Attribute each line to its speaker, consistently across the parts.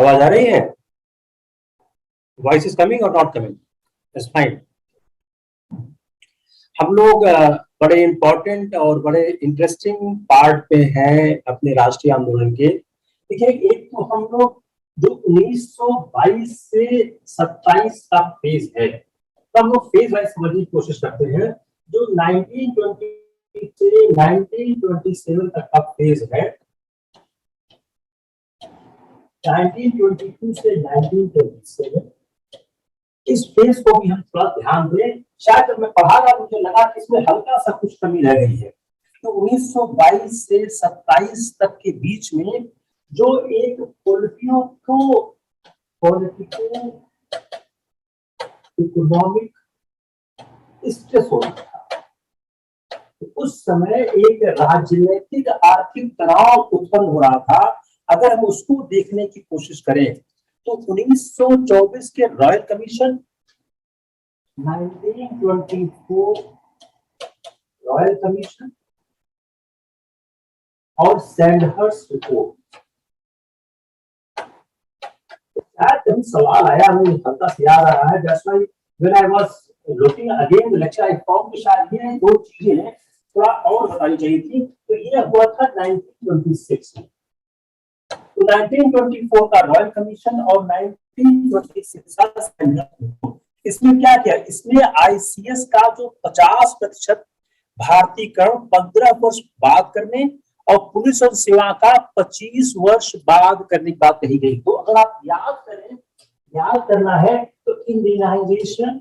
Speaker 1: आवाज आ रही है? वॉइस इज कमिंग और नॉट कमिंग? It's fine. हम लोग बड़े इंपॉर्टेंट और बड़े इंटरेस्टिंग पार्ट पे हैं अपने राष्ट्रीय आंदोलन के। देखिए, एक तो हम लोग जो 1922 से 27 का फेज है, तो हम लोग फेज वाइज समझने की कोशिश करते हैं। जो 1920 से 1927 तक का फेज है, 1922 से 1927, इस फेज को भी हम थोड़ा ध्यान दें। शायद जब मैं पढ़ा रहा मुझे लगा कि इसमें हल्का सा कुछ कमी रह गई है। तो 1922 से 27 तक के बीच में जो एक पॉलिटिको इकोनॉमिक स्ट्रेस हो रहा था, तो उस समय एक राजनीतिक आर्थिक तनाव उत्पन्न हो रहा था। अगर हम उसको देखने की कोशिश करें तो 1924 के रॉयल कमीशन, 1924 रॉयल कमीशन और सैंडहर्स्ट रिपोर्ट, शायद सवाल आया, मुझे हल्का से याद आ रहा है। That's why when I was looking again the lecture I found कि शायद ये दो चीजें थोड़ा और बतानी चाहिए थी। तो ये हुआ था 1926 में। तो 1924 का रॉयल कमीशन और 1926 का सैंडहर्स्ट रिपोर्ट, इसमें क्या किया? इसने आईसीएस का जो 50% भारतीयकरण 15 वर्ष बाद करने और पुलिस और सेवा का 25 वर्ष बाद करने की बात कही गई। तो अगर आप याद करना है तो Indianisation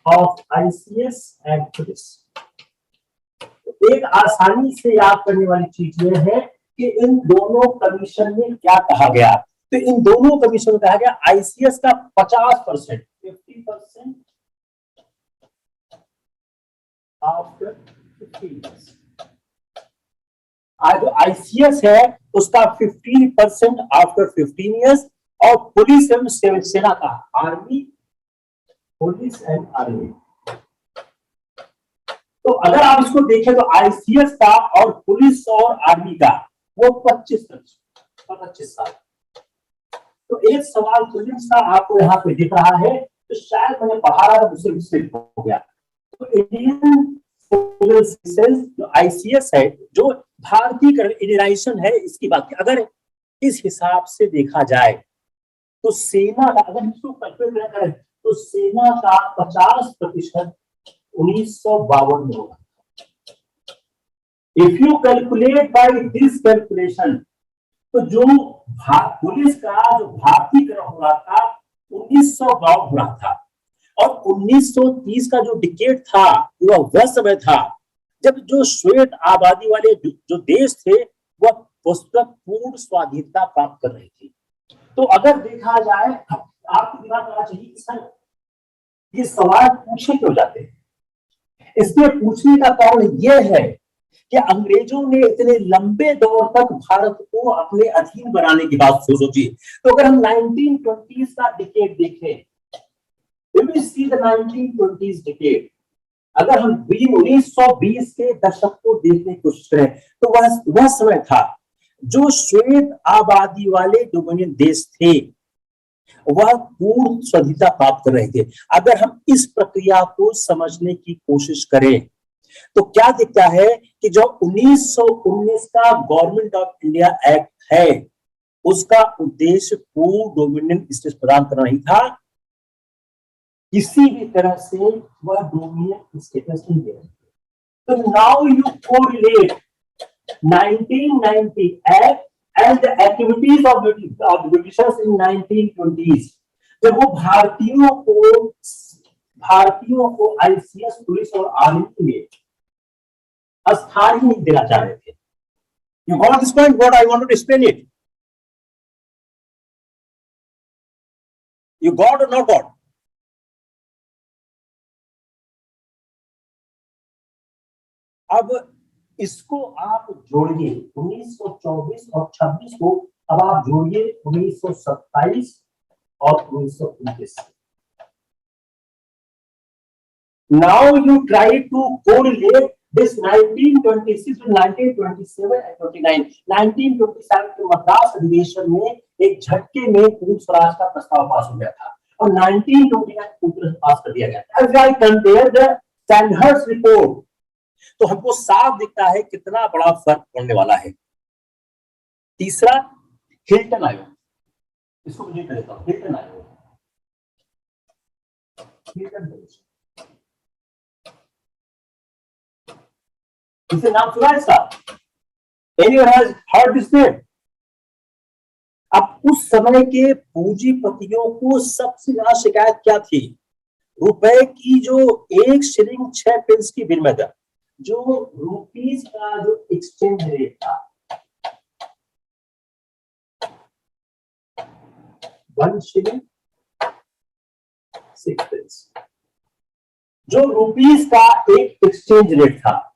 Speaker 1: of ICS and police, एक आसानी से याद करने वाली चीज यह है कि इन दोनों कमीशन में क्या कहा गया। तो इन दोनों कमीशन में कहा गया आईसीएस का 50% 50% आफ्टर 15 इयर्स, जो आईसीएस है उसका 15% आफ्टर 15 इयर्स, और पुलिस एवं सेना का, आर्मी, पुलिस एंड आर्मी। तो अगर आप इसको देखें तो आईसीएस का और पुलिस और आर्मी का वो 25 साल। तो एक सवाल पुलिस का आपको यहाँ पे दिख रहा है, तो शायद मैंने पढ़ा रहा था, दूसरे मिस्टेक हो गया। तो इंडियन सिविल सर्विसेज जो आईसीएस है, जो भारतीय इंडियनाइजेशन है, इसकी बात की अगर इस हिसाब से देखा जाए तो सेना का, अगर इसको कैलकुलेट करें तो सेना का 50% 1952 में होगा। If you calculate by this calculation, तो जो पुलिस का जो भारतीयकरण हो रहा था 1952 हो रहा था, और 1930 का जो डिकेड था वह समय था जब जो श्वेत आबादी वाले जो देश थे वह पूर्ण स्वाधीनता प्राप्त कर रहे थे। तो अगर देखा जाए, आपको दिमाग करना चाहिए कि सर ये सवाल पूछे क्यों जाते हैं। इसके पूछने का कारण यह है कि अंग्रेजों ने इतने लंबे दौर तक भारत को अपने अधीन बनाने की बात सोची। तो अगर हम 1920s का डिकेड देखें, we will see the 1920s decade, अगर हम 1920 के दशक को देखने की कोशिश करें तो वह समय था जो श्वेत आबादी वाले डोमिनियन देश थे वह पूर्ण स्वाधीनता प्राप्त कर रहे थे। अगर हम इस प्रक्रिया को समझने की कोशिश करें तो क्या दिखता है कि जो 1919 का गवर्नमेंट ऑफ इंडिया एक्ट है उसका उद्देश्य पूर्ण डोमिनियन स्टेटस प्रदान करना नहीं था, किसी भी तरह से वह डोमिनियन स्टेटस नहीं दे रहे थे। तो now you correlate 1990 act and the activities of Britishers in 1920s, जब वो भारतीयों को आईसीएस, पुलिस और आर्मी में स्थान ही नहीं देना चाह रहे थे। You got this point? What I wanted to explain it. You got or not got? अब इसको आप जोड़िए 1924 और 26 को, अब आप जोड़िए 1927 और 1929। Now you try to correlate This 1926 to 1927 and 29, 1927 के मद्रास अधिवेशन में एक झटके में पूर्ण स्वराज का प्रस्ताव पास हो गया था और 1929 पूर्ण पास कर दिया गया था। As I compare the Sandhurst report, तो हमको साफ दिखता है कितना बड़ा फर्क पड़ने वाला है। तीसरा, हिल्टन आयोग, इसको मुझे कर देता हूं, हिल्टन आयोग, इसे नाम सुना है इसका? Anyone has heard this name? अब उस समय के पूंजीपतियों को सबसे ज्यादा शिकायत क्या थी? रुपए की जो 1 शिलिंग 6 पेंस की विनिमय दर, जो रुपीस का जो एक्सचेंज रेट था, 1 शिलिंग 6 पेंस, जो रुपीस का एक एक्सचेंज रेट था,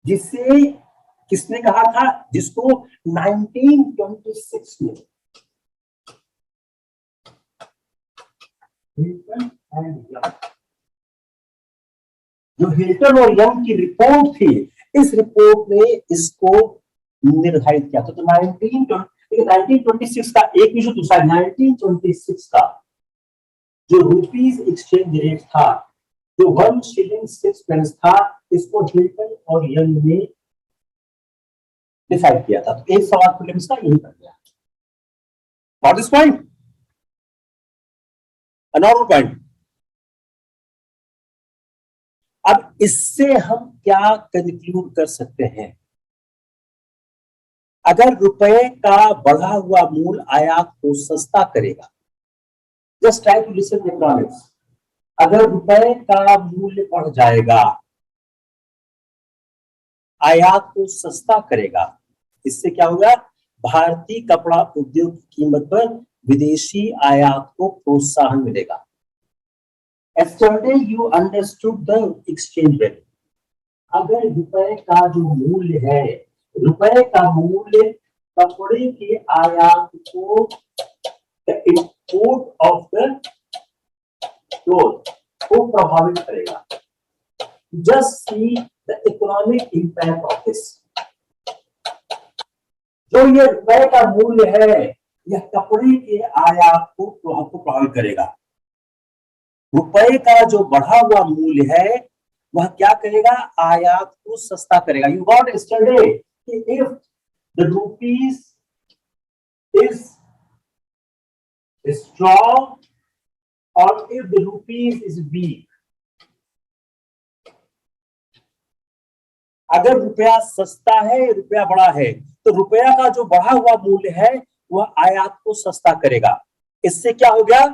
Speaker 1: जिसे किसने कहा था? जिसको 1926 में हिल्टन एंड यंग, जो हिल्टन और यंग की रिपोर्ट थी, इस रिपोर्ट में इसको निर्धारित किया था। तो 1926 का एक विषय, दूसरा 1926 का जो रुपीस एक्सचेंज रेट था, जो 1 शिलिंग 6 पेंस था, इसको हिल्टन और यंग ने डिसाइड किया था। तो एक सवाल प्रीलिम्स का यही बन गया। Got this point? Another point. अब इससे हम क्या कंक्लूड कर सकते हैं? अगर रुपए का बढ़ा हुआ मूल्य आयात को सस्ता करेगा, just try to listen the economics, अगर रुपए का मूल्य बढ़ जाएगा, आयात को सस्ता करेगा, इससे क्या होगा? भारतीय कपड़ा उद्योग की कीमत पर विदेशी आयात को प्रोत्साहन मिलेगा। Yesterday you understood the exchange rate. अगर रुपए का जो मूल्य है, रुपए का मूल्य कपड़े के आयात को, इंपोर्ट ऑफ द क्लोथ को प्रभावित करेगा। Just see the economic impact of this. जो ये रुपए का मूल्य है, यह कपड़े के आयात को प्रभावित करेगा। रुपए का जो बढ़ा हुआ मूल्य है, वह क्या करेगा? आयात को सस्ता करेगा। You got yesterday, if the rupees is strong और if the rupees is weak, अगर रुपया सस्ता है, रुपया बड़ा है, तो रुपया का जो बढ़ा हुआ मूल्य है, वह आयात को सस्ता करेगा। इससे क्या हो गया?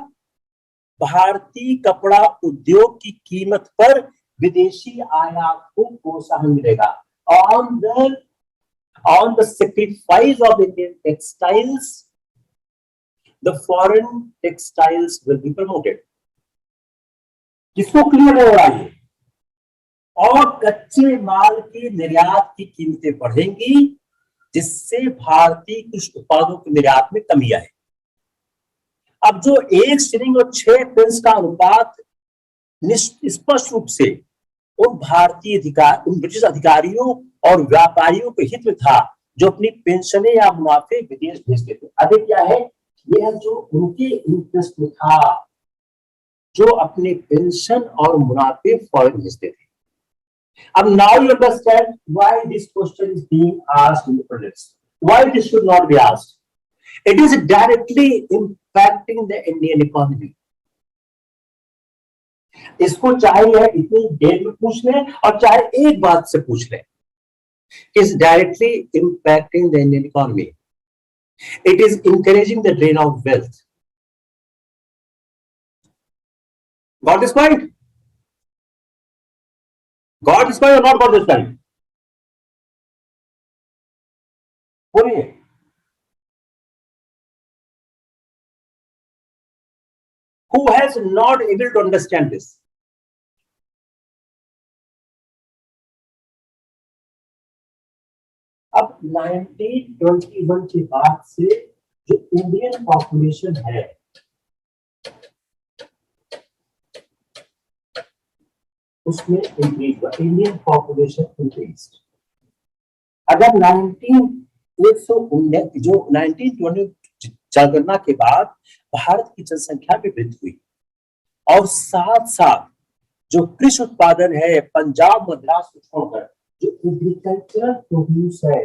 Speaker 1: भारतीय कपड़ा उद्योग की कीमत पर विदेशी आयात को प्रोत्साहन मिलेगा। On the sacrifice of Indian textiles, the foreign textiles will be promoted. किसको क्लियर हो रहा है? और कच्चे माल के निर्यात की कीमतें बढ़ेंगी, जिससे भारतीय कृषि उत्पादों के निर्यात में कमी आए। अब जो 1 शिलिंग और 6 पेंस का अनुपात स्पष्ट रूप से उन ब्रिटिश अधिकारियों और व्यापारियों के हित में था, जो अपनी पेंशनें या मुनाफे विदेश भेजते थे। अभी क्या है? यह जो उनके इंटरेस्ट में था, जो अपने पेंशन और मुनाफे फॉरेन भेजते थे। अब now you understand why this question is being asked in the prelims. Why this should not be asked? It is directly impacting the Indian economy. इसको चाहे इतनी देर में पूछ लें और चाहे एक बात से पूछ लें, is directly impacting the Indian economy. It is encouraging the drain of wealth. Got this point? Got this point or not got this point? बोलिए। Who has not able to understand this? अब 1921 के बाद से जो Indian population है, उसमें increase हुआ, Indian population increase. अगर 1919 जो 1920 जनगणना के बाद भारत की जनसंख्या में वृद्धि हुई और साथ साथ जो कृषि उत्पादन है पंजाब मद्रास को छोड़कर जो एग्रीकल्चरल प्रोड्यूस है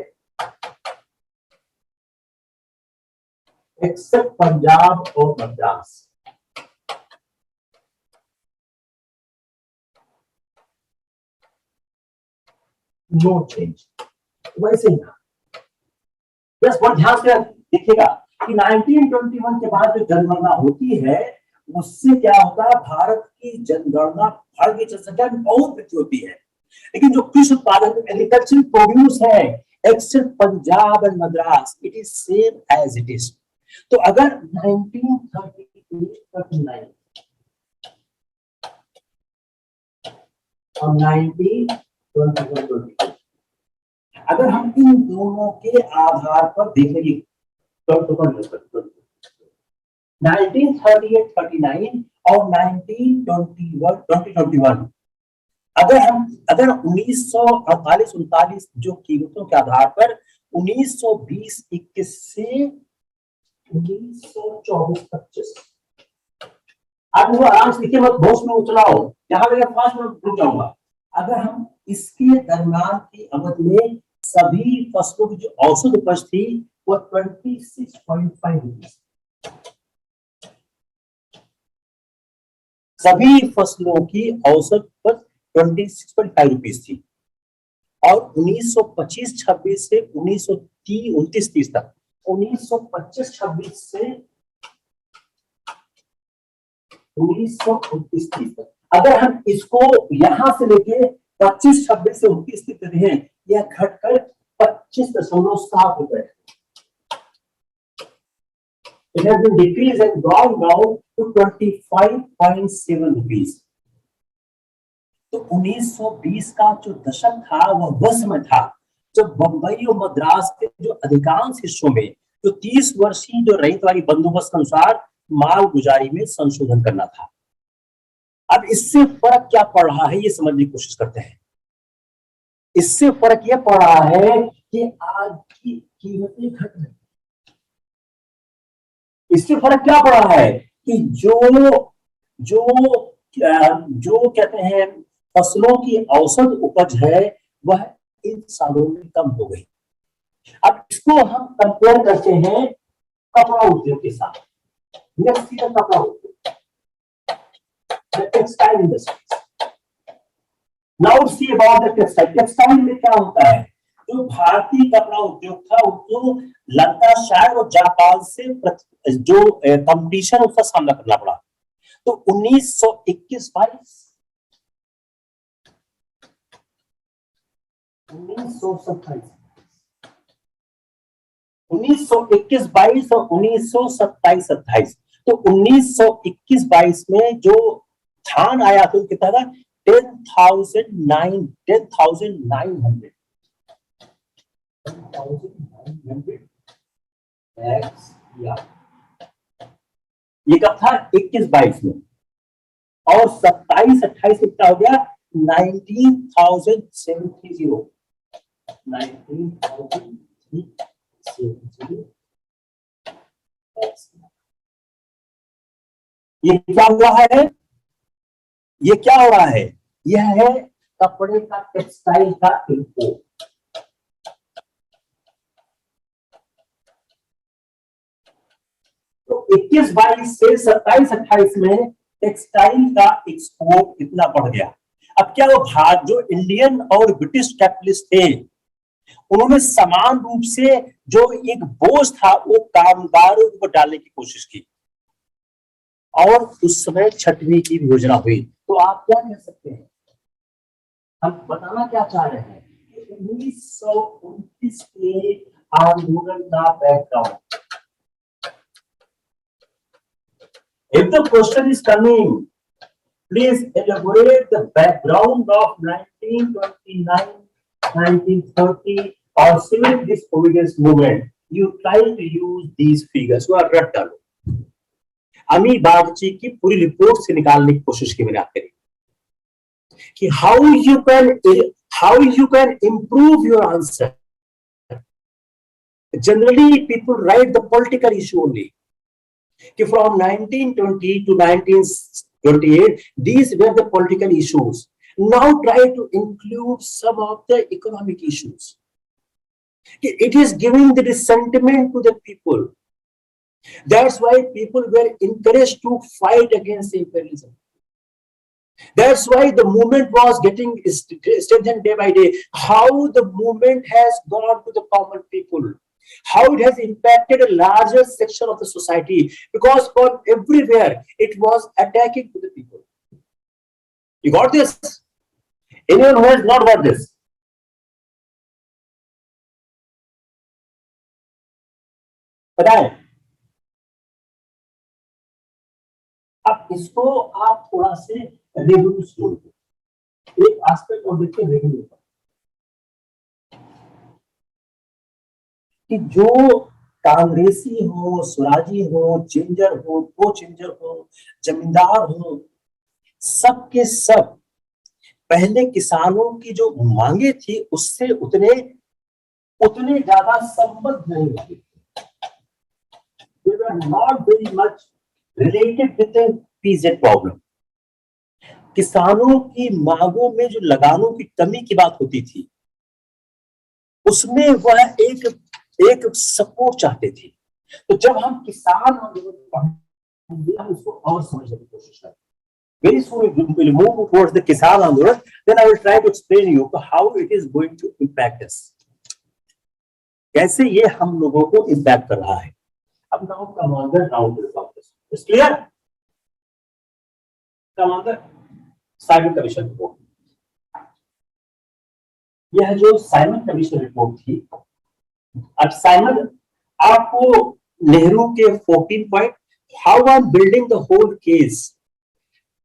Speaker 1: एक्सेप्ट पंजाब और मद्रास, नो चेंज, वैसे ही बस बहुत ध्यान से देखिएगा कि 1921 के बाद जो जनगणना होती है उससे क्या होता है, भारत की जनगणना भारत की जनसंख्या में बहुत वृद्धि होती है, लेकिन जो कृषि उत्पादन एग्रीकल्चर प्रोड्यूस है except Punjab and Madras it is same as it is. तो अगर 1938-39 और 1921 अगर हम इन दोनों के आधार पर देखेंगे 1938-39 और 1921 अगर 1948-39 जो कीमतों के आधार पर 1920-21 से 1924-25 अब वो आराम से लिखिए, मत होश में उतलाओ, यहाँ मैं 5 मिनट रुक जाऊंगा। अगर हम इसके दरम्यान की अवधि में सभी फसलों की जो औसत उपज थी वो 26.5 रुपीज, सभी फसलों की औसत उपज 26.5 रुपीज थी और 1925-26 से 1929-30 तक 1925-26 से 1929-30 तक अगर हम इसको यहां से लेके 25-26 से 29 तक हैं, यह घटकर 25.7 रुपए। It has been decreased and gone down to 25.7 rupees. तो 1920 का जो दशक था वह समय था जब बंबई और मद्रास के जो अधिकांश हिस्सों में जो 30 वर्षीय जो रैयतवाड़ी बंदोबस्त के अनुसार माल गुजारी में संशोधन करना था। अब इससे फर्क क्या पड़ रहा है ये समझने की कोशिश करते हैं। इससे फर्क यह पड़ रहा है कि आज की कीमतें घट रही, इससे फर्क क्या पड़ रहा है कि जो कहते हैं फसलों की औसत उपज है वह इन सालों में कम हो गई। अब इसको हम कंपेयर करते हैं कपड़ा उद्योग के साथ। नेक्स्ट ईयर कपड़ा उद्योग, textile industries. Now see about the textile. Textile में क्या होता है, जो भारतीय कपड़ा उद्योग था उसको लंकाशायर और जापान से जो कंपटीशन उसका सामना करना पड़ा। तो 1921-22 1921-22 और 1927-28। तो 1921-22 में जो धान आया तो कितना था 10,900 ये कब था 21-22 में, और 27-28 कितना हो गया 19,730। ये क्या हुआ है, ये क्या हो रहा है, यह है कपड़े का टेक्सटाइल का इम्पोर्ट। तो 21-22 से 27-28 में टेक्सटाइल का एक्सपोर्ट इतना बढ़ गया। अब क्या वो भारत जो इंडियन और ब्रिटिश कैपिटलिस्ट थे उन्होंने समान रूप से जो एक बोझ था वो कामगारों को डालने की कोशिश की और उस समय छटनी की योजना हुई। तो आप क्या कह सकते हैं, हम बताना क्या चाह रहे हैं 1929 के आंदोलन का background. If the question is coming, please elaborate the background of 1929, 1930 or civil disobedience movement. You try to use these figures. वो रट डालो। अमी बागची की पूरी रिपोर्ट से निकालने की कोशिश की मैंने आपके लिए। कि how you can improve your answer. Generally, people write the political issue only. From 1920 to 1928, these were the political issues. Now try to include some of the economic issues. It is giving the sentiment to the people. That's why people were encouraged to fight against imperialism. That's why the movement was getting strengthened day by day. How the movement has gone to the common people, how it has impacted a larger section of the society, because from everywhere it was attacking to the people. You got this? Anyone who has not got this? बताएं। अब इसको आप थोड़ा से revenue से जोड़ दो, एक एस्पेक्ट और देखिए रेवेन्यू का, कि जो कांग्रेसी हो, स्वराजी हो, चेंजर हो, प्रो चेंजर हो, जमींदार हो, सब के सब पहले किसानों की जो मांगे थी उससे उतने ज्यादा संबद्ध नहीं लगे। They were not very much related with the PZ problem. किसानों की मांगों में जो लगानों की कमी की बात होती थी, उसमें वह एक सपोर्ट चाहते थे। तो जब हम किसान आंदोलन हम उसको और समझने की कोशिश करें। Very soon we will move towards the Kisan Andolan. Then I will try to explain you how it is going to impact us. कैसे ये हम लोगों को impact कर रहा है। अब now come on the round about this. Is clear? Come on the Simon Commission report. यह जो Simon Commission report थी, अब Simon आपको नेहरू के 14 point, how I'm building the whole case.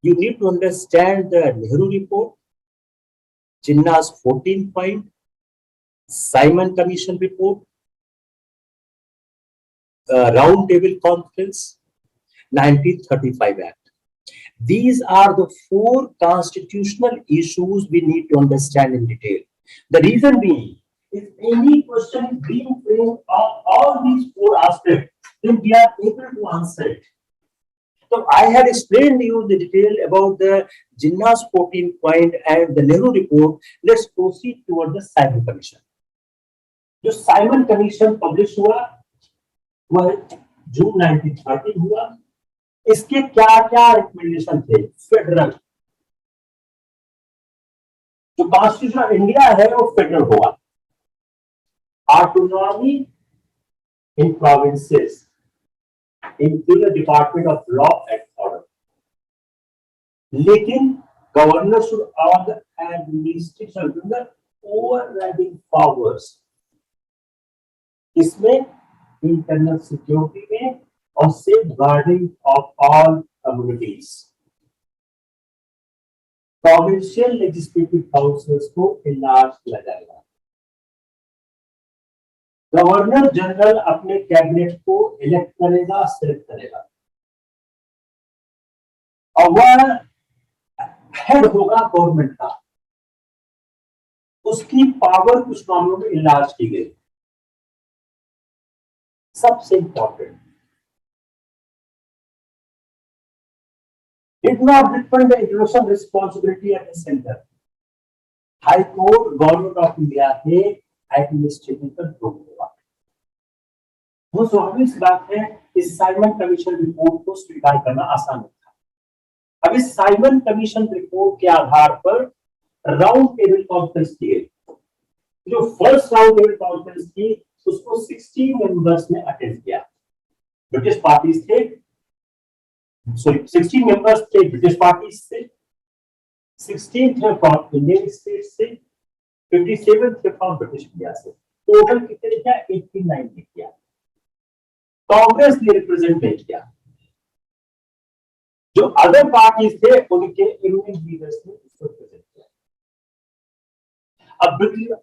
Speaker 1: You need to understand the Nehru report, Jinnah's 14 point, Simon Commission report, Round Table Conference, 1935 Act. These are the 4 constitutional issues we need to understand in detail. The reason being, if any question is being framed of all these 4 aspects, then we are able to answer it. So I had explained to you the detail about the Jinnah's 14 point and the Nehru report. Let's proceed toward the Simon Commission. जो Simon Commission publish हुआ वह जून 1930 हुआ। इसके क्या recommendation थे? Federal, जो constitution of India है वो फेडरल होगा, autonomy in provinces into the Department of Law and Order. लेकिन governor should have the administration, the overriding powers. इसमें इंटरनल सिक्योरिटी में और safeguarding of all communities. Provincial legislative councils को enlarge किया जाएगा। गवर्नर जनरल अपने cabinet को elect करेगा, सिलेक्ट करेगा, और वह हेड होगा गवर्नमेंट का। उसकी पावर कुछ मामलों में इनलार्ज की गई। सबसे important, did not depend the international responsibility at the center. High court government of India के एडमिनिस्ट्रेटिव कंट्रोल होगा। वो स्वाभाविक सी बात है, इस साइमन कमीशन रिपोर्ट को स्वीकार करना आसान था। अब इस साइमन कमीशन रिपोर्ट के आधार पर राउंड टेबल कॉन्फ्रेंस की गई। जो फर्स्ट राउंड टेबल कॉन्फ्रेंस थी उसको 16 मेंबर्स ने अटेंड किया। ब्रिटिश पार्टीज थे, सॉरी 16 मेंबर्स थे ब्रिटिश पार्टीज से, 16 थे फ्रॉम इंडियन स्टेट से, 57 थे फ्रॉम ब्रिटिश इंडिया से। टोटल कितने किया? 89 ने किया। कांग्रेस ने रिप्रेजेंट नहीं किया। जो अदर पार्टीज थे उनके इनमें लीडर्स ने इसको रिप्रेजेंट किया। अब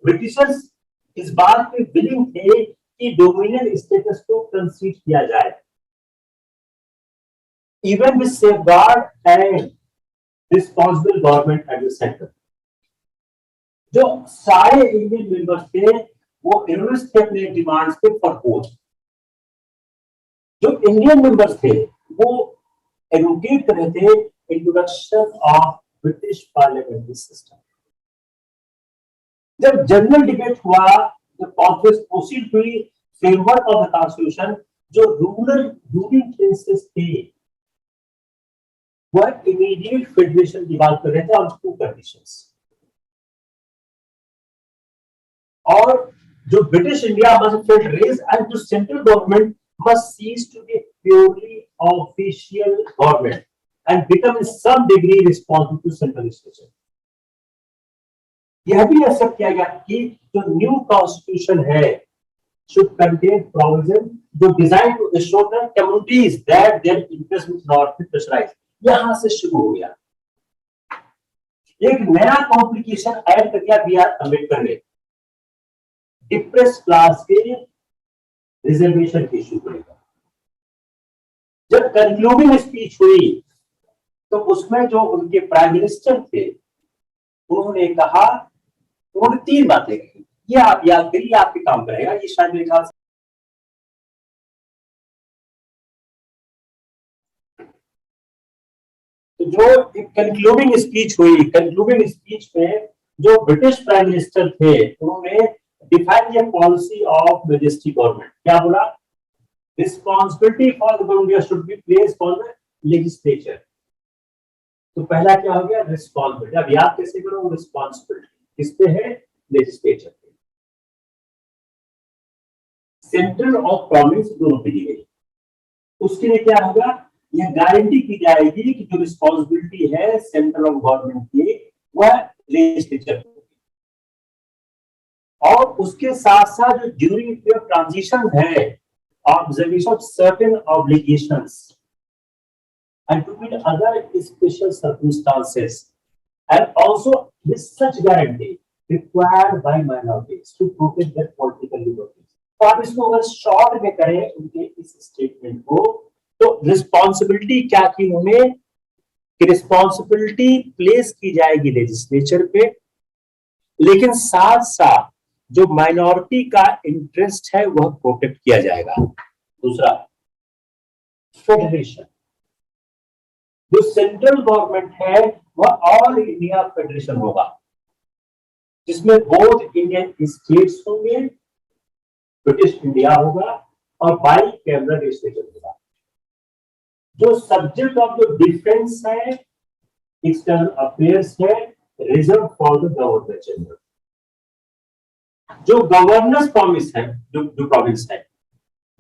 Speaker 1: ब्रिटिशर्स इस बात पे विलिंग थे कि डोमिनियन स्टेटस को कंसीड किया जाए, even with safeguard and responsible government at the centre. जो सारे इंडियन मेंबर्स थे वो इन्वेस्ट थे अपने डिमांड्स पे फॉर बोथ। जो इंडियन मेंबर्स थे वो एडवोकेट कर रहे थे introduction of British parliamentary system. जब जनरल डिबेट हुआ, जब कांग्रेस प्रोसीड हुई फ्रेमवर्क ऑफ द कॉन्स्टिट्यूशन, जो रूलिंग प्रिंसेस थे वह इमीडिएट फेडरेशन की बात कर रहे थे ऑन टू कंडीशंस। और जो ब्रिटिश इंडिया मस्ट फेडरेट एंड जो central government must cease to be purely official government and become in some degree responsible to central legislature। यह भी एक्सेप्ट किया गया कि जो न्यू कॉन्स्टिट्यूशन है should contain provision जो designed to assure the communities that their interests will not be pressurized। यहां से शुरू हो गया एक नया कॉम्प्लिकेशन ऐड कर दिया बी आर अम्बेडकर ने, डिप्रेस क्लास के रिजर्वेशन की इशू करेगा। जब कंक्लूडिंग स्पीच हुई तो उसमें जो उनके प्राइम मिनिस्टर थे उन्होंने कहा, उन्होंने 3 बातें कही, ये आप याद करिए, आपके काम करेगा। ये शायद मेरे ख्याल से तो जो कंक्लूडिंग स्पीच हुई, कंक्लूडिंग स्पीच में जो ब्रिटिश प्राइम मिनिस्टर थे उन्होंने define the policy of majesty government. क्या बोला? Responsibility for the government should be placed on the legislature. तो पहला क्या हो गया? रिस्पॉन्सिबिलिटी। अब याद कैसे करो? रिस्पॉन्सिबिलिटी किस पे है? लेजिस्लेचर पे। सेंट्रल और प्रोविंस दोनों पे दी गई। उसके लिए क्या होगा? यह गारंटी की जाएगी कि जो रिस्पॉन्सिबिलिटी है सेंट्रल ऑफ गवर्नमेंट की वह लेजिस्लेचर, और उसके साथ साथ जो ड्यूरिंग पीरियड ऑफ ट्रांजिशन है observation of certain obligations and to meet other special circumstances and also with such guarantee required by minorities to protect their political liberties. तो आप इसको अगर शॉर्ट में करें उनके इस स्टेटमेंट को, तो रिस्पॉन्सिबिलिटी क्या की उन्होंने कि रिस्पॉन्सिबिलिटी प्लेस की जाएगी लेजिस्लेचर पे, लेकिन साथ साथ जो माइनॉरिटी का इंटरेस्ट है वह प्रोटेक्ट किया जाएगा। दूसरा, फेडरेशन। जो सेंट्रल गवर्नमेंट है वह ऑल इंडिया फेडरेशन होगा, जिसमें बोथ इंडियन स्टेट्स होंगे, ब्रिटिश इंडिया होगा और बाई कैमरा लेजिस्लेचर होगा। जो सब्जेक्ट ऑफ जो डिफेंस है, एक्सटर्नल अफेयर्स है, reserve for the governor general. जो गवर्नर्स प्रॉमिस है, जो प्रॉविंस है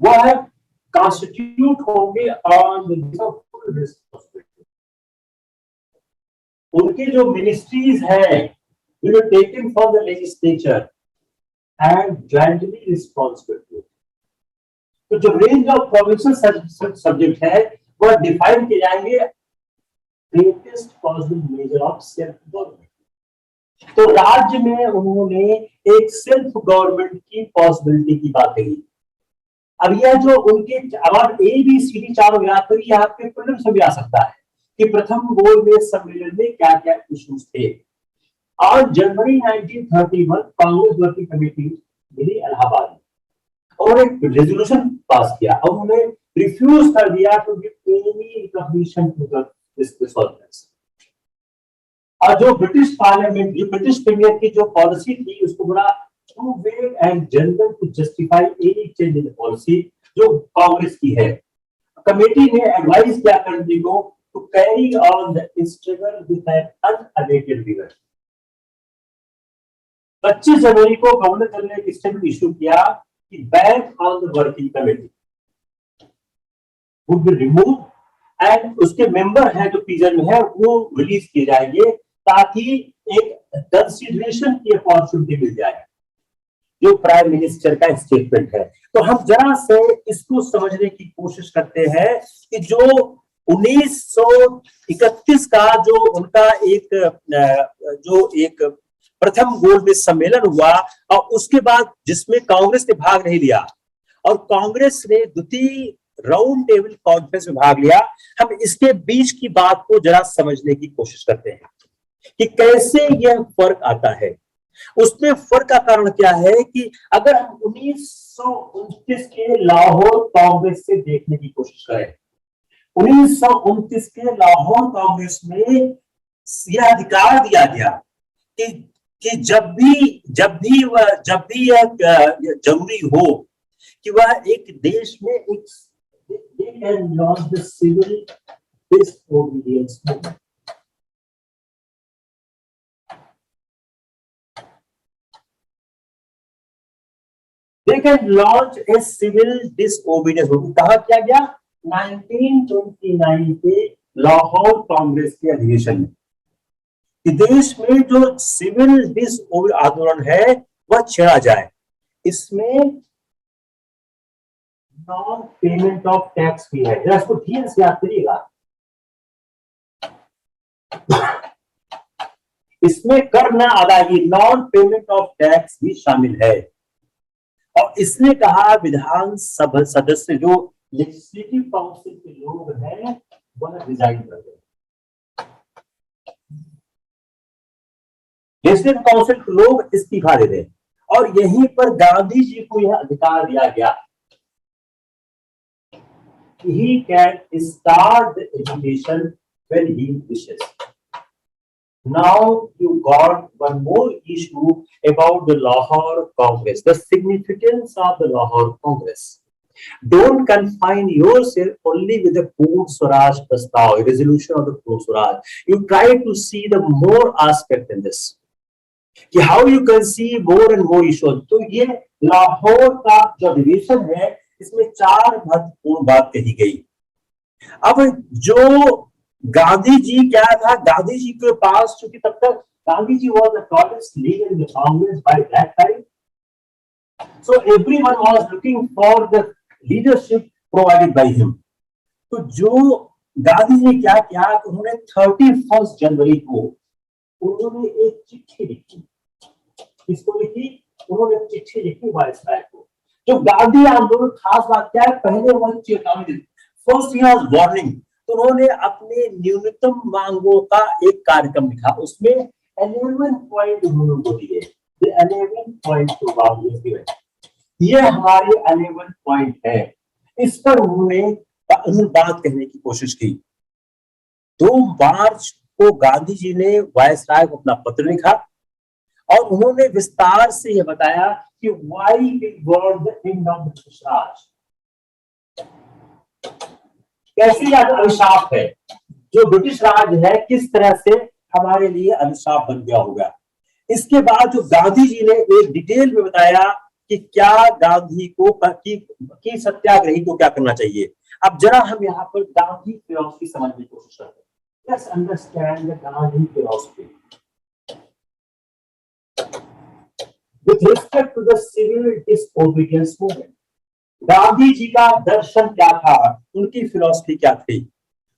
Speaker 1: वह कॉन्स्टिट्यूट होंगे ऑन द फुल रिस्पांसिबिलिटी। उनके जो मिनिस्ट्रीज है will be taken for the legislature and jointly responsibility. तो जो रेंज ऑफ प्रोविंशियल सब्जेक्ट है वह डिफाइन किए जाएंगे greatest possible measure of self government. तो राज्य में उन्होंने एक सेल्फ गवर्नमेंट की पॉसिबिलिटी की बात कही। अब यह जो उनके अब ABCD चारों याद करिए, आपके प्रीलिम्स में भी आ सकता है कि प्रथम गोल में सम्मेलन में क्या क्या इश्यूज थे। और जनवरी 1931 कांग्रेस वर्किंग कमेटी मिली इलाहाबाद में और एक रेजोल्यूशन पास किया और उन्होंने रिफ्यूज कर दिया to give any recognition to this resources. और जो ब्रिटिश पार्लियामेंट, जो ब्रिटिश प्रीमियर की जो पॉलिसी थी उसको बड़ा too vague and general to justify any change in policy जो कांग्रेस की है। कमेटी ने एडवाइस किया कंट्री को to carry on the struggle with an unabated vigour. 25 जनवरी को गवर्नर जनरल ने एक स्टेटमेंट इशू किया कि ban on the working committee would be remove and उसके मेंबर हैं जो प्रिजन में है वो रिलीज किए जाएंगे ताकि एक कंसिडरेशन की अपॉर्चुनिटी मिल जाए। जो प्राइम मिनिस्टर का स्टेटमेंट है, तो हम जरा से इसको समझने की कोशिश करते हैं कि जो 1931 का जो उनका एक प्रथम गोल में सम्मेलन हुआ और उसके बाद जिसमें कांग्रेस ने भाग नहीं लिया और कांग्रेस ने द्वितीय राउंड टेबल कॉन्फ्रेंस में भाग लिया। हम इसके बीच की बात को जरा समझने की कोशिश करते हैं कि कैसे यह फर्क आता है। उसमें फर्क का कारण क्या है कि अगर हम 1929 के लाहौर कांग्रेस से देखने की कोशिश करें, 1929 के लाहौर कांग्रेस में यह अधिकार दिया गया कि जब भी यह जरूरी हो कि वह एक देश में एक they can launch the civil disobedience movement. They can launch a civil disobedience movement. कहा क्या गया 1929 के लाहौर कांग्रेस के अधिवेशन में कि देश में जो सिविल डिसओबीडियंस आंदोलन है वह छेड़ा जाए। इसमें नॉन पेमेंट ऑफ टैक्स भी है, जरा इसको ध्यान से याद करिएगा। इसमें कर न अदायगी नॉन पेमेंट ऑफ टैक्स भी शामिल है। और इसने कहा विधानसभा सदस्य जो लेजिस्लेटिव काउंसिल के लोग हैं वह रिजाइन कर दें। लेजिस्लेटिव काउंसिल के लोग इस्तीफा दे दें। और यहीं पर गांधी जी को यह अधिकार दिया गया he can start the education when he wishes. Now you got one more issue about the Lahore Congress, the significance of the Lahore Congress. Don't confine yourself only with the Poon Swaraj Prastav, resolution of the Poon Swaraj. You try to see the more aspect in this. कि how you can see more and more issues. तो ये लाहौर का जो अधिवेशन है इसमें 4 महत्वपूर्ण बात कही गई। अब जो गांधी जी क्या था, गांधी जी के पास चूंकि तब तक Gandhi ji was the tallest leader in the Congress by that time, so everyone was looking for the leadership provided by him. तो जो गांधी जी ने क्या किया, उन्होंने 31 जनवरी को उन्होंने एक चिट्ठी लिखी। किसको लिखी? उन्होंने चिट्ठी लिखी वायसराय को। जो गांधी आंदोलन खास बात क्या है, पहले वह चेतावनी दी, फर्स्ट ही वाज वार्निंग। तो उन्होंने अपने न्यूनतम मांगों का एक कार्यक्रम लिखा, उसमें 11 पॉइंट उन्होंने दिए। 11 पॉइंट तो बात ये हमारे 11 पॉइंट है। इस पर उन्होंने बात कहने की कोशिश की। 2 मार्च को गांधी जी ने वायसराय को अपना पत्र लिखा और उन्होंने विस्तार से यह बताया कि why we want the end of British Raj. कैसे यह अभिशाप है, जो ब्रिटिश राज है किस तरह से हमारे लिए अभिशाप बन गया होगा। इसके बाद जो गांधी जी ने एक डिटेल में बताया कि क्या गांधी को की सत्याग्रही को क्या करना चाहिए। अब जरा हम यहाँ पर गांधी फिलॉसफी समझने की कोशिश करते हैं। Let's understand the Gandhi philosophy. With respect to the civil disobedience movement, Gandhi ji का दर्शन क्या था, उनकी फिलॉसफी क्या थी।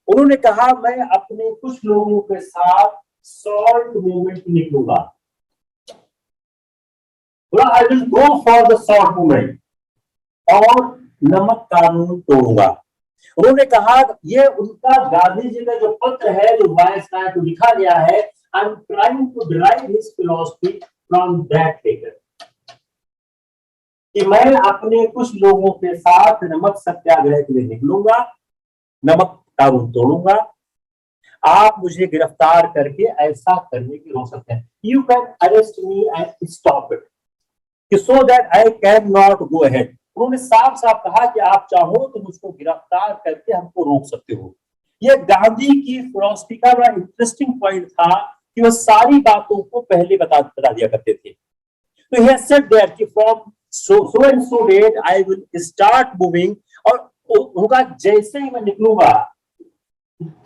Speaker 1: उन्होंने कहा मैं अपने कुछ लोगों के साथ सॉल्ट मूवमेंट निकलूंगा। I will go for the salt movement और नमक कानून तोड़ूंगा। उन्होंने कहा ये उनका गांधी जी का जो पत्र है जो वायसराय को लिखा गया है, I am trying to derive his philosophy from that letter, कि मैं अपने कुछ लोगों के साथ नमक सत्याग्रह के लिए निकलूंगा, नमक कानून तोड़ूंगा। आप मुझे गिरफ्तार करके ऐसा करने की रोक सकते हैं। You can arrest me and stop it so that I can not go ahead. उन्होंने साफ साफ कहा कि आप चाहो तो मुझको गिरफ्तार करके हमको रोक सकते हो। यह गांधी की फिलॉसफी का बड़ा इंटरेस्टिंग पॉइंट था कि वह सारी बातों को पहले बता दिया करते थे। तो he said that कि from so and so date I will start moving, और उनका जैसे ही मैं निकलूंगा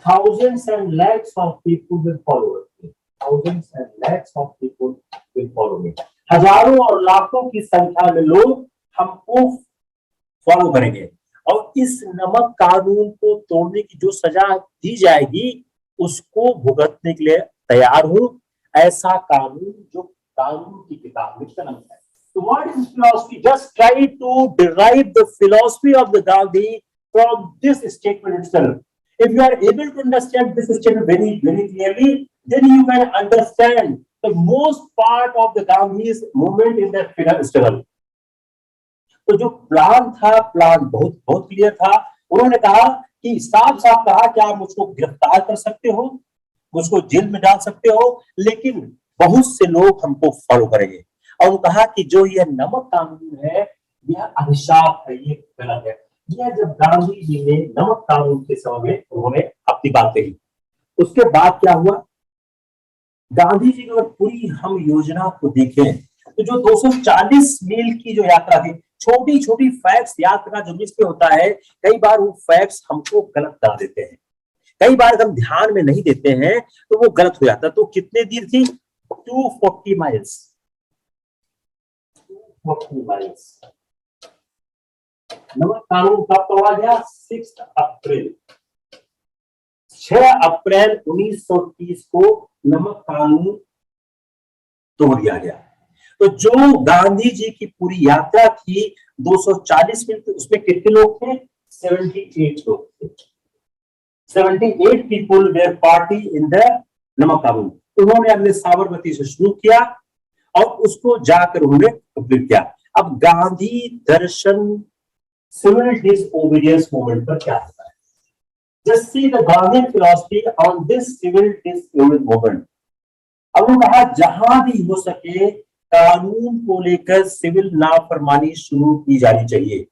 Speaker 1: thousands and lakhs of people will follow me. Thousands and lakhs of people will follow me. हजारों और लाखों की संख्या में लोग हमको फॉलो करेंगे और इस नमक कानून को तोड़ने की जो सजा दी जाएगी उसको भुगतने के लिए तैयार हूं। ऐसा कानून जो कानून की किताब में जन्म है। So what is philosophy? Just try to derive the philosophy of the Gandhi from this statement itself. If you are able to understand this statement very, very clearly, then you can understand the most part of the Gandhi's movement in that freedom struggle. तो जो plan था, plan बहुत बहुत clear था. उन्होंने कहा कि साफ साफ कहा कि आप मुझको गिरफ्तार कर सकते हो, मुझको जेल में डाल सकते हो, लेकिन बहुत से लोग हमको फॉलो करेंगे. और कहा कि जो यह नमक कानून है यह अभिशाप है, ये गलत है. यह जब गांधी जी ने नमक कानून के समय में उन्होंने अपनी बात कही, उसके बाद क्या हुआ, गांधी जी की अगर पूरी हम योजना को देखें तो जो 240 मील की जो यात्रा थी, छोटी छोटी फैक्ट्स यात्रा जो मिस में होता है, कई बार वो फैक्ट्स हमको गलत बता देते हैं, कई बार हम ध्यान में नहीं देते हैं तो वो गलत हो जाता है. तो कितने दूर थी, 240 माइल्स. 240 माइल्स. नमक कानून कब तोड़ा गया, 6 अप्रैल. 6 अप्रैल 1930 को नमक कानून तोड़ दिया गया. तो जो गांधी जी की पूरी यात्रा थी 240 मिनट, उसमें कितने लोग थे, 78 लोग थे. 78 people where party in the नमक कानून. उन्होंने अपने साबरमती से शुरू किया और उसको जाकर उन्होंने कंप्लीट किया. अब गांधी दर्शन सिविल डिसओबीडियंस मूवमेंट पर क्या होता है, just see the Gandhi philosophy on this civil disobedience movement. अब उन्होंने कहा जहां भी हो सके कानून को लेकर सिविल नाफरमानी शुरू की जानी चाहिए.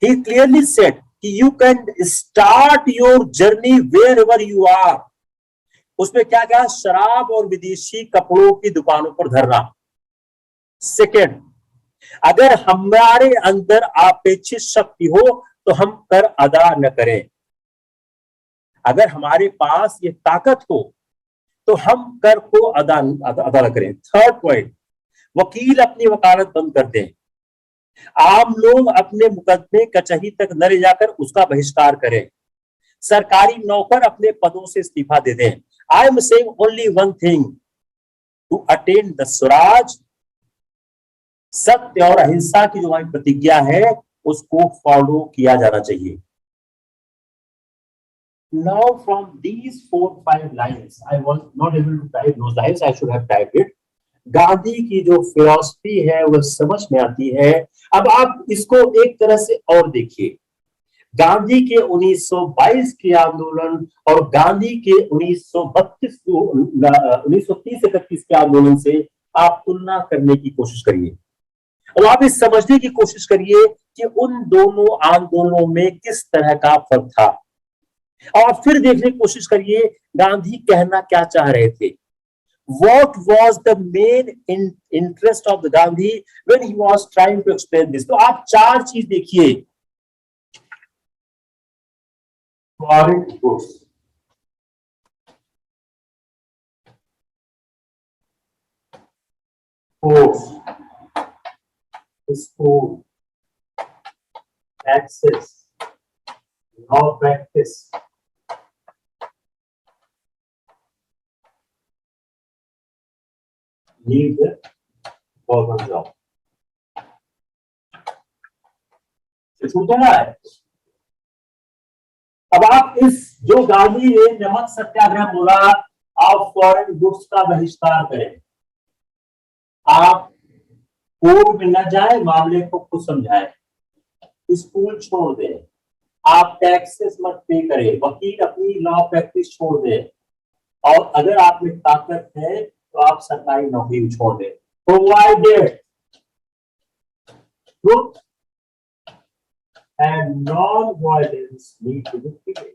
Speaker 1: He clearly said कि you can start your journey wherever you are. उसमें क्या क्या, शराब और विदेशी कपड़ों की दुकानों पर धरना. सेकेंड, अगर हमारे अंदर अपेक्षित शक्ति हो तो हम कर अदा न करें. अगर हमारे पास ये ताकत हो तो हम कर को अदा न करें. थर्ड पॉइंट, वकील अपनी वकालत बंद कर दें. आम लोग अपने मुकदमे कचहरी तक न ले जाकर उसका बहिष्कार करें. सरकारी नौकर अपने पदों से इस्तीफा दे दें. I am saying only one thing, to attain the swaraj, सत्य और अहिंसा की जो हमारी प्रतिज्ञा है उसको फॉलो किया जाना चाहिए. Now from these 4-5 lines, I was not able to type those lines, I should have typed it. Gandhi की जो फिलॉसफी है वह समझ में आती है. अब आप इसको एक तरह से और देखिए, गांधी के 1922 के आंदोलन और गांधी के 1930-31 के आंदोलन से आप तुलना करने की कोशिश करिए और आप इस समझने की कोशिश करिए कि उन दोनों आंदोलनों में किस तरह का फर्क था. और फिर देखने की कोशिश करिए गांधी कहना क्या चाह रहे थे. What was the main interest of the Gandhi when he was trying to explain this? तो आप 4 चीज देखिए. Foreign goods, force, school, access, law practice, leave the government job. छूट देना है. अब आप इस जो गांधी ने नमक सत्याग्रह बोला, आप फॉरेन गुड्स का बहिष्कार करें, आप कोर्ट में न जाए, मामले को खुद समझाएं, स्कूल छोड़ दें, आप टैक्सेस मत पे करें, वकील अपनी लॉ प्रैक्टिस छोड़ दें, और अगर आप में ताकत है तो आप सरकारी नौकरी छोड़ दें. Provided truth and non-violence need to be treated,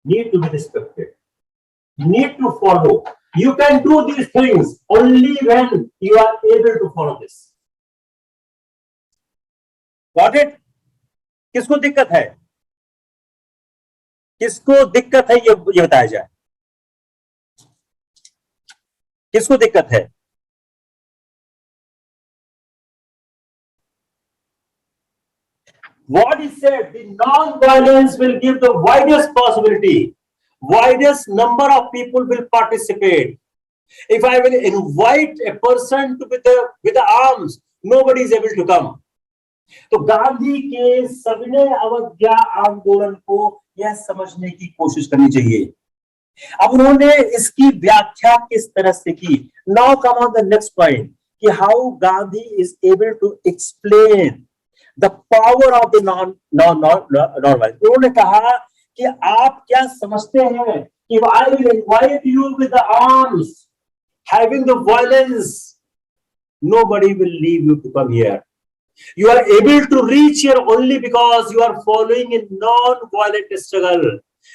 Speaker 1: need to be respected, need to follow. You can do these things only when you are able to follow this. Got it? किसको दिक्कत है, किसको दिक्कत है ये बताया जाए. किसको दिक्कत है? What he said, the non-violence will give the widest possibility, widest number of people will participate. If I will invite a person to with the arms, nobody is able to come. तो गांधी के सविनय अवज्ञा आंदोलन को यह समझने की कोशिश करनी चाहिए। अब उन्होंने इसकी व्याख्या किस तरह से की। Now come on the next point कि how Gandhi is able to explain the power of the non violence. उन्होंने कहा कि आप क्या समझते हैं कि I will invite you with the arms having the violence, nobody will leave you to come here. You are able to reach here only because you are following a non-violent struggle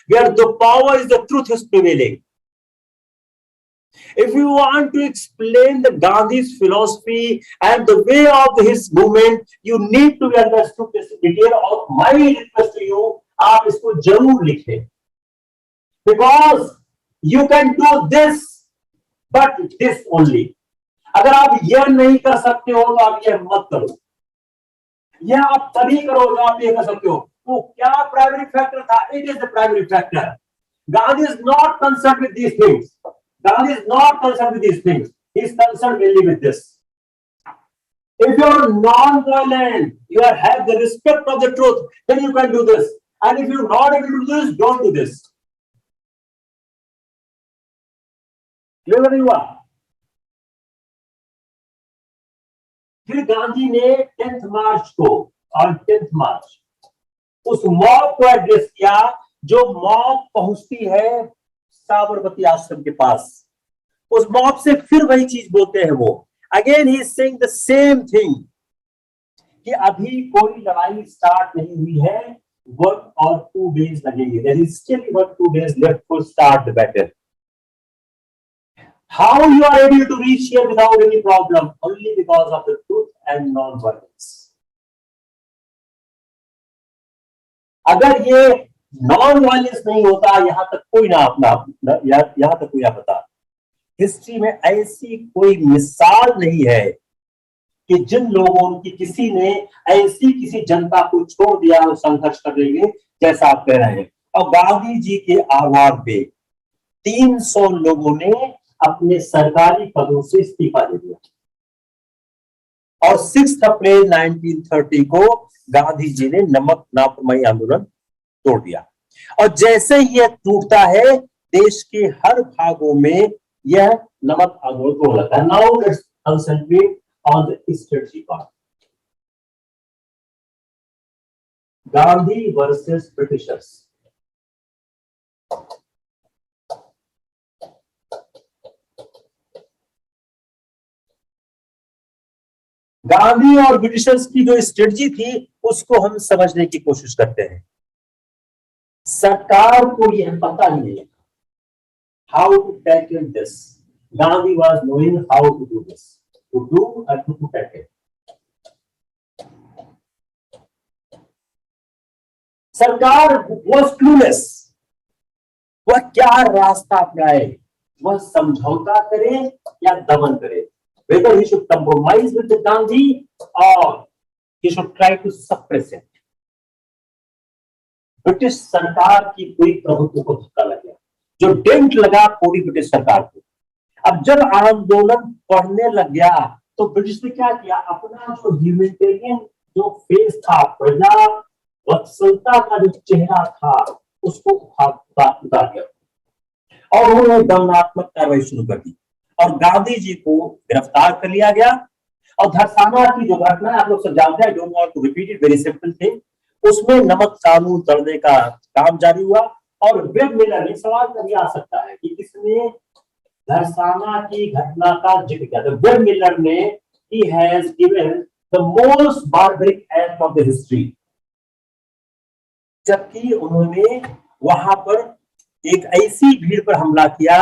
Speaker 1: where the power is the truth is prevailing. If you want to explain the Gandhi's philosophy and the way of his movement, you need to understand this detail. Of my request to you, आप इसको जरूर लिखें, because you can do this, but this only. अगर आप यह नहीं कर सकते हो तो आप यह मत करो, यह आप तभी करो जो आप ये कर सकते हो। तो क्या प्राइमरी फैक्टर था? It is the primary factor. Gandhi is not concern with these things, Gandhi is not concern with these things, he is concern mainly with this. If you are non-violent, you have the respect of the truth, then you can do this. And if you are not able to do this, don't do this. Clear नहीं हुआ? फिर गांधी ने 10 मार्च को, और 10 मार्च उस mob को address किया जो मॉब पहुंचती है साबरमती आश्रम के पास। उस मॉब से फिर वही चीज बोलते हैं वो। Again he is saying the same thing कि अभी कोई लड़ाई स्टार्ट नहीं हुई है, 1 or 2 days लगेंगे, there is still 1-2 days left to start the battle. How you are able to reach here without any problem? Only because of the truth and non-violence. अगर ये non-violence नहीं होता, यहां तक कोई ना अपना, यहां तक कोई ना पता। हिस्ट्री में ऐसी कोई मिसाल नहीं है कि जिन लोगों की किसी ने ऐसी किसी जनता को छोड़ दिया और संघर्ष कर लेंगे जैसा आप कह रहे हैं। और गांधी जी के आह्वान पे 300 लोगों ने अपने सरकारी पदों से इस्तीफा दे दिया और 6 अप्रैल 1930 को गांधी जी ने नमक नाफरमानी आंदोलन तोड़ दिया। और जैसे ही यह टूटता है, देश के हर भागों में यह नमक आंदोलन तोड़ लगता है। Now let's concentrate on the strategy part. Gandhi versus Britishers. Gandhi और ब्रिटिशर्स की जो स्ट्रेटजी थी उसको हम समझने की कोशिश करते हैं। सरकार को यह पता ही नहीं how to tackle this. Gandhi was knowing how to do this, to do and to tackle. सरकार वाज क्लूलेस, वह क्या रास्ता अपनाए, वह समझौता करे या दमन करे। Whether he should compromise with the Gandhi or he should try to suppress it. British सरकार की पूरी प्रभुत्व को धक्का लग गया, जो डेंट लगा पूरी ब्रिटिश सरकार को। अब जब आंदोलन बढ़ने लग गया तो ब्रिटिश ने क्या किया, अपना जो ह्यूमैनिटेरियन जो फेस था, प्रजा वत्सलता का जो चेहरा था, उसको उतार दिया और उन्होंने दमनात्मक कार्रवाई शुरू कर दी और गांधी जी को गिरफ्तार कर लिया गया। और धरसाना की जो घटना है आप लोग सब जानते हैं, don't want to repeat it, very simple thing. उसमें नमक कानून तोड़ने का काम जारी हुआ और वेब मिलर ने, सवाल कभी आ सकता है कि किसने धरसाना की घटना का जिक्र किया। तो वेब मिलर ने, he has given the most barbaric act of the history, जबकि उन्होंने वहां पर एक ऐसी भीड़ पर हमला किया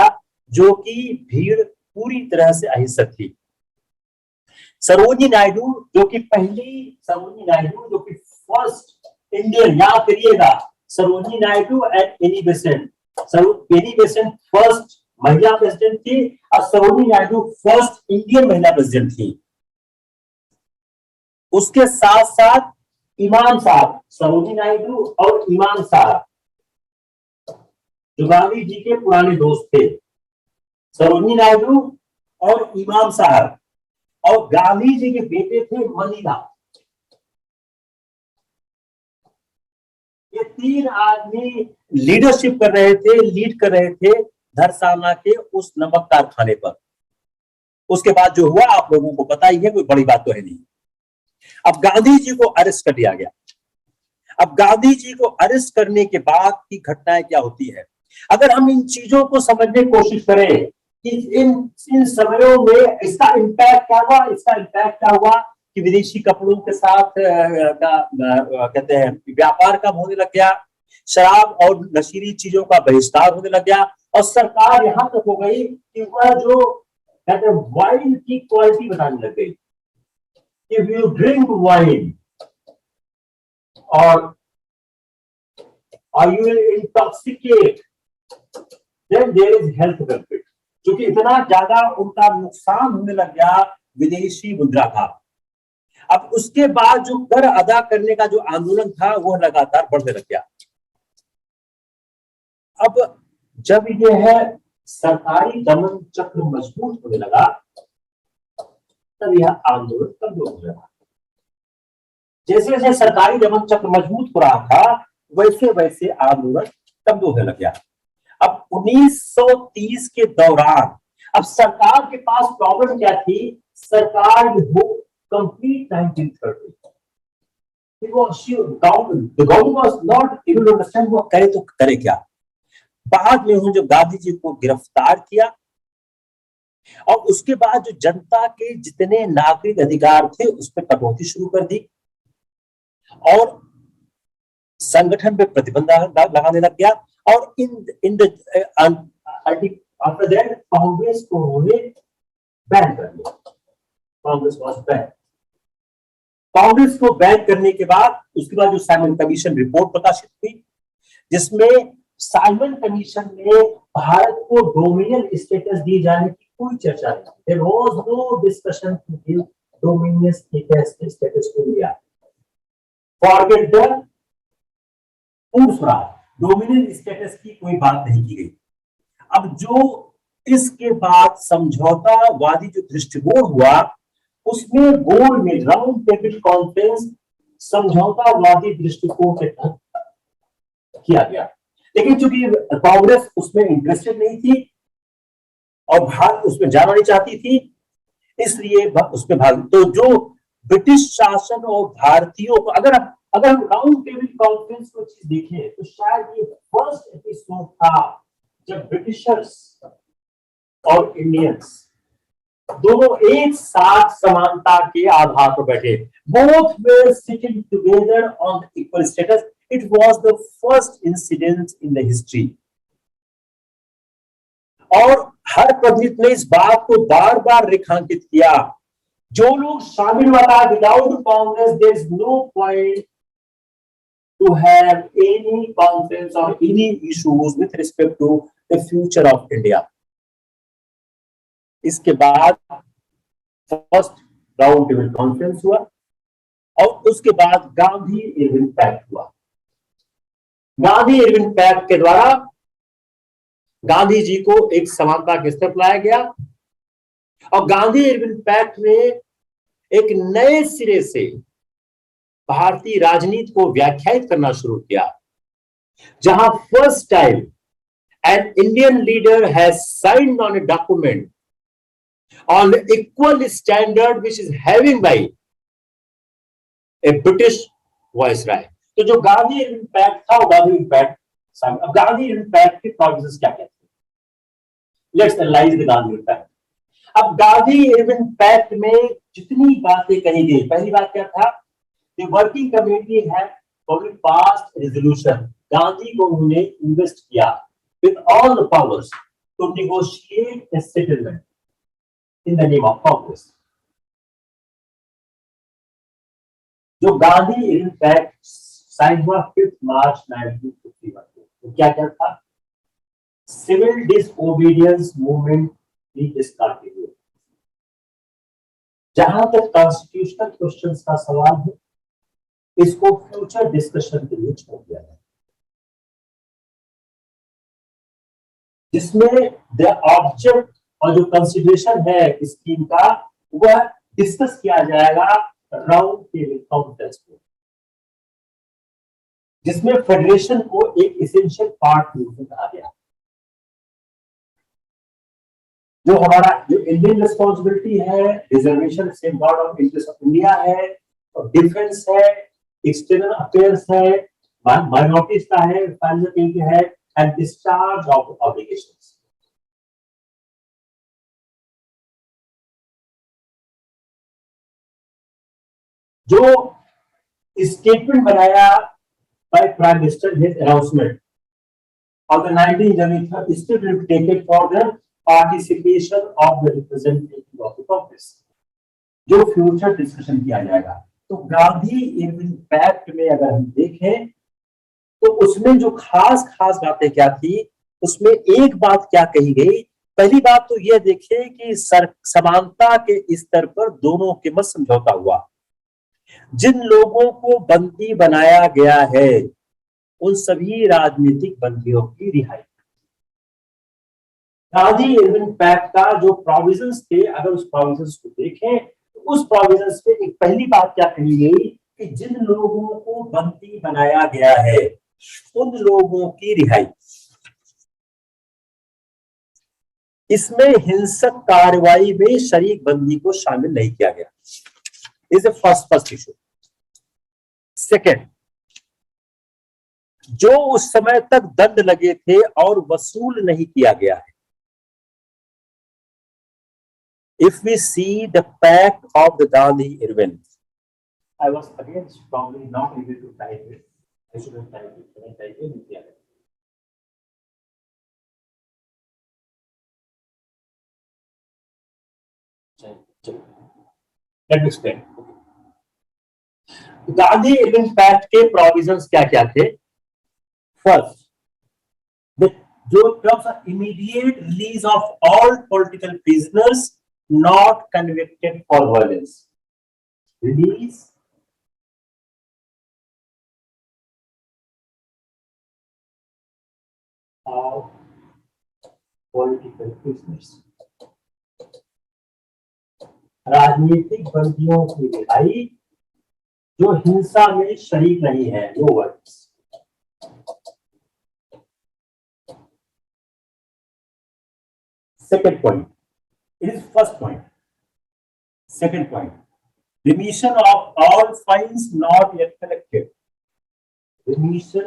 Speaker 1: जो कि भीड़ पूरी तरह से अहिंसक थी। सरोजिनी नायडू जो कि फर्स्ट इंडियन, याद करिएगा, Sarojini Naidu and Annie Besant. Annie Besant first महिला प्रेसिडेंट थी और सरोजिनी नायडू फर्स्ट इंडियन महिला प्रेसिडेंट थी। उसके साथ साथ इमाम साहब, सरोजिनी नायडू और इमाम साहब जो गांधी जी के पुराने दोस्त थे, सरोजिनी नायडू और इमाम साहब, और गांधी जी के बेटे थे मनीलाल। ये 3 आदमी लीडरशिप कर रहे थे, लीड कर रहे थे धरसाना के उस नमक कारखाने पर। उसके बाद जो हुआ आप लोगों को पता ही है, कोई बड़ी बात तो है नहीं। अब गांधी जी को अरेस्ट कर लिया गया। अब गांधी जी को अरेस्ट करने के बाद की घटनाएं क्या होती है, अगर हम इन चीजों को समझने की कोशिश करें कि इन समयों में इसका इम्पैक्ट क्या हुआ, इसका इम्पैक्ट क्या हुआ कि विदेशी कपड़ों के साथ कहते हैं व्यापार कम होने लग गया, शराब और नशीली चीजों का बहिष्कार होने लग गया, और सरकार यहां तक हो गई कि वह जो कहते हैं वाइन की क्वालिटी बताने लग गई। इफ यू ड्रिंक वाइन और you will intoxicate, then there is health benefit। क्योंकि इतना ज्यादा उनका नुकसान होने लग गया विदेशी मुद्रा का। अब उसके बाद जो कर अदा करने का जो आंदोलन था वो लगातार बढ़ने लग गया। अब जब यह है सरकारी दमन चक्र मजबूत होने लगा, तब यह आंदोलन कमजोर हो रहा। जैसे जैसे सरकारी दमन चक्र मजबूत हो रहा था, वैसे वैसे आंदोलन कमजोर होने लग गया। अब 1930 के दौरान अब सरकार के पास प्रॉब्लम क्या थी, सरकार हो complete 1930 government was not able to understand वो करे तो करे क्या। बाद में उन्होंने जो गांधी जी को गिरफ्तार किया और उसके बाद जो जनता के जितने नागरिक अधिकार थे उस पर कटौती शुरू कर दी और संगठन पे प्रतिबंध लगाने लग गया। और आफ्टर दैट कांग्रेस को उन्होंने बैन कर दिया। Congress was ban. कांग्रेस को बैन करने के बाद उसके बाद जो साइमन कमीशन रिपोर्ट प्रकाशित हुई, जिसमें साइमन कमीशन ने भारत को डोमिनियन स्टेटस दिए जाने की कोई चर्चा नहीं। There was no discussion to give dominion status to India. Forget the dominion status की कोई बात नहीं की गई। अब जो इसके बाद समझौतावादी जो दृष्टिकोण हुआ, उसमें गोल में राउंड टेबल कॉन्फ्रेंस समझौतावादी दृष्टिकोण के तहत किया गया। लेकिन चूंकि कांग्रेस उसमें इंटरेस्टेड नहीं थी और भारत उसमें जाना नहीं चाहती थी, इसलिए उसमें भाग। तो जो ब्रिटिश शासन और भारतीयों को अगर हम राउंड टेबल कॉन्फ्रेंस को चीज देखें तो शायद ये फर्स्ट एपिसोड था जब ब्रिटिशर्स और इंडियंस दोनों एक साथ समानता के आधार पर बैठे। Both were sitting together on equal status. It was the first incident in the history. और हर पंडित ने इस बात को बार बार रेखांकित किया, जो लोग शामिल हुआ था without Congress there is no point to have any conference or any issues with respect to the future of India। इसके बाद फर्स्ट राउंड टेबल कॉन्फ्रेंस हुआ और उसके बाद गांधी इरविन पैक्ट हुआ। गांधी इरविन पैक्ट के द्वारा गांधी जी को एक समानता के स्तर पर लाया गया और गांधी इरविन पैक्ट ने एक नए सिरे से भारतीय राजनीति को व्याख्यायित करना शुरू किया, जहां first time an Indian leader has signed on a document on equal standard which is having by a British viceroy. तो जो गांधी इरविन पैक्ट था वो गांधी इरविन पैक्ट। अब गांधी इरविन पैक्ट के प्रोविजंस क्या कहते हैं, let's analyse the Gandhi Irwin pact. अब गांधी इरविन पैक्ट में जितनी बातें कही गई, पहली बात क्या था, The working committee had passed resolution। Gandhi को उन्होंने इन्वेस्ट किया with all the powers to negotiate a settlement in the name of Congress। जो गांधी इरविन पैक्ट साइन हुआ 5 मार्च 1951 को, तो क्या क्या था, सिविल डिसओबीडियंस मूवमेंट भी डिस्कंटिन्यू। जहां तक कॉन्स्टिट्यूशनल क्वेश्चंस का सवाल है, इसको फ्यूचर डिस्कशन के लिए छोड़ दिया है, जिसमें द ऑब्जेक्ट और जो कंसिडरेशन है स्कीम का वह डिस्कस किया जाएगा राउंड टेबल कॉन्फ्रेंस में। जिसमें फेडरेशन को एक एसेंशियल पार्ट रूप में कहा गया। जो हमारा जो इंडियन रिस्पॉन्सिबिलिटी है, reservation safeguard of interest of India है, और डिफेंस है, एक्सटर्नल अफेयर्स है, माइनॉरिटीज का है एंड डिस्चार्ज ऑफ ऑब्लिगेशंस। जो स्टेटमेंट बनाया by prime minister his announcement of the 1973 still taken for the participation of the representative of the Congress, जो future discussion किया जाएगा। तो गांधी इरविन पैक्ट में अगर हम देखें तो उसमें जो खास खास बातें क्या थी, उसमें एक बात क्या कही गई। पहली बात तो यह देखें कि समानता के स्तर पर दोनों के मध्य समझौता हुआ। जिन लोगों को बंदी बनाया गया है उन सभी राजनीतिक बंदियों की रिहाई। गांधी इरविन पैक्ट का जो प्रोविजंस थे, अगर उस प्रोविजंस को देखें तो उस प्रोविजंस में एक पहली बात क्या कही गई कि जिन लोगों को बंदी बनाया गया है उन लोगों की रिहाई। इसमें हिंसक कार्रवाई में शरीक बंदी को शामिल नहीं किया गया। Is a first issue. Second, जो उस समय तक दंड लगे थे और वसूल नहीं किया गया है। If we see the pact of the Gandhi-Irwin, I was again probably not able to type it. I should have typed it. Can I type it? Let me explain. Gandhi Irwin pact के प्रोविजंस क्या क्या थे? First, जो terms of immediate release of all political prisoners not convicted for violence. Release of political prisoners. राजनीतिक बंदियों की रिहाई जो हिंसा में शरीक नहीं है। No words. Second point. It is first point. Second point. Remission of all fines not yet collected. Remission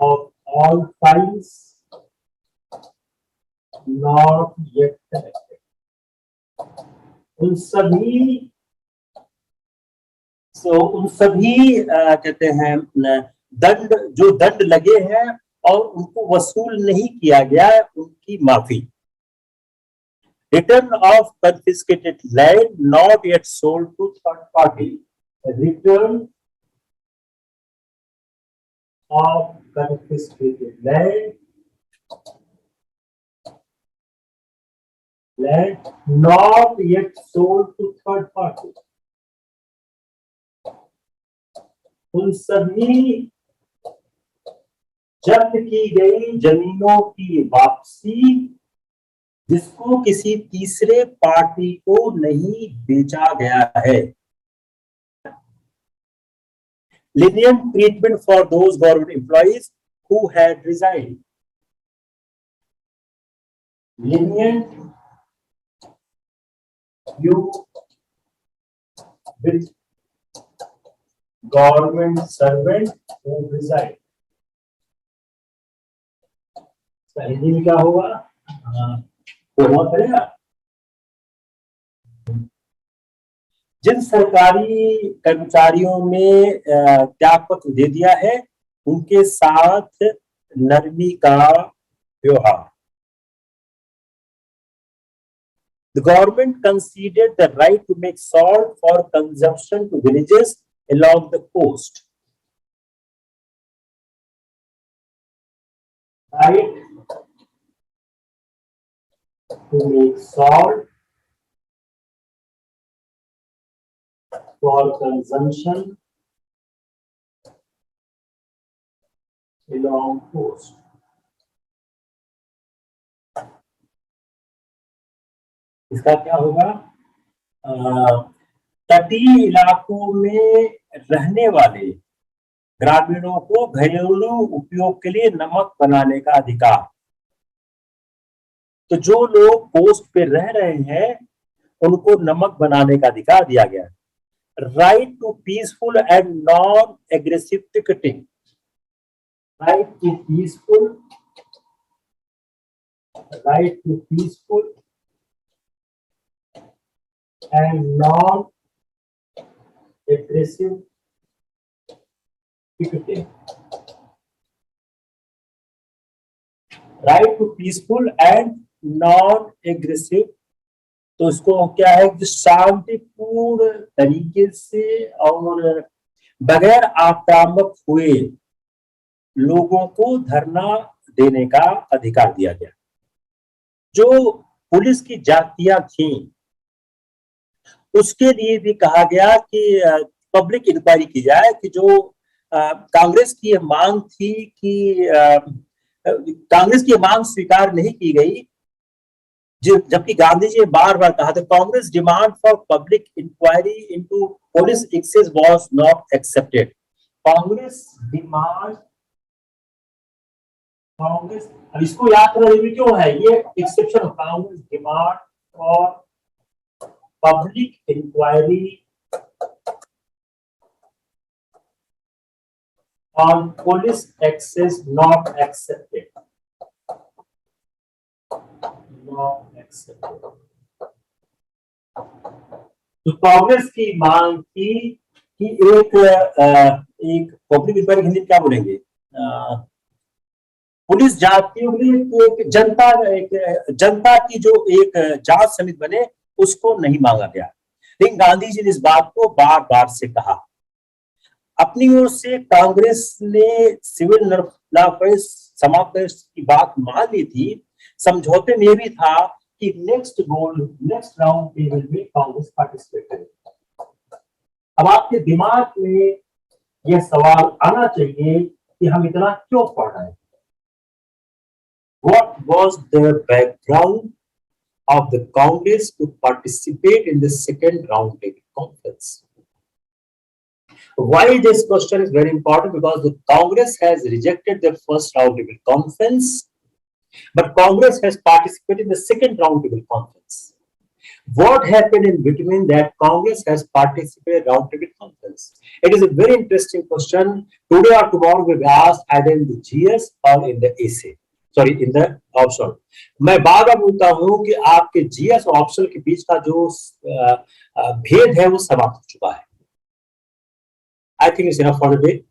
Speaker 1: of all fines not yet collected. उन सभी कहते हैं दंड, जो दंड लगे हैं और उनको वसूल नहीं किया गया है, उनकी माफी। Return of confiscated land not yet sold to third party. Return of confiscated land not yet sold to third party. उन सभी जब्त की गई जमीनों की वापसी जिसको किसी तीसरे पार्टी को नहीं बेचा गया है। lenient treatment for those government employees who had resigned. Lenient view with government servant who resigned. Hindi में क्या होगा? होना पड़ेगा। जिन सरकारी कर्मचारियों ने त्याग पत्र दे दिया है उनके साथ नरमी का व्यवहार। The government conceded the right to make salt for consumption to villages along the coast. Right to make salt for consumption along coast. इसका क्या होगा? तटीय इलाकों में रहने वाले ग्रामीणों को घरेलू उपयोग के लिए नमक बनाने का अधिकार। तो जो लोग कोस्ट पे रह रहे हैं उनको नमक बनाने का अधिकार दिया गया है। Right to peaceful and non aggressive picketing, right to peaceful and non-aggressive picketing. Right to peaceful and non-aggressive, तो इसको क्या है कि शांतिपूर्ण तरीके से और बगैर आक्रामक हुए लोगों को धरना देने का अधिकार दिया गया। जो पुलिस की जातियां थी उसके लिए भी कहा गया कि पब्लिक इंक्वायरी की जाए कि जो कांग्रेस की मांग थी कि कांग्रेस की मांग स्वीकार नहीं की गई, जबकि गांधी जी ने बार बार कहा था Congress demand for public inquiry into police access was not accepted. Congress demand, Congress, अब इसको याद करना क्यों है, ये exception. Congress demand for public inquiry on police access not accepted, not accepted। तो कांग्रेस की मांग थी कि एक पब्लिक इंक्वायरी, हिंदी क्या बोलेंगे, पुलिस जातियों के लिए एक जनता की जो एक जांच समिति बने, उसको नहीं मांगा गया। लेकिन गांधी जी ने इस बात को बार बार से कहा। अपनी ओर से कांग्रेस ने सिविल लॉ समाप्त की बात मान ली थी। समझौते में भी था कि नेक्स्ट राउंड टेबल में कांग्रेस पार्टिसिपेट करेगी। अब आपके दिमाग में यह सवाल आना चाहिए कि हम इतना क्यों पढ़ रहे हैं। What was the background of the Congress to participate in the second round table conference? Why this question is very important? Because the Congress has rejected the first round table conference, but Congress has participated in the second round table conference. What happened in between that Congress has participated in round table conference? It is a very interesting question. Today or tomorrow will be asked either in the GS or in the essay. Sorry, in the optional. मैं बार बार बोलता हूं कि आपके GS और optional के बीच का जो भेद है वो समाप्त हो चुका है। I think it's enough for the day.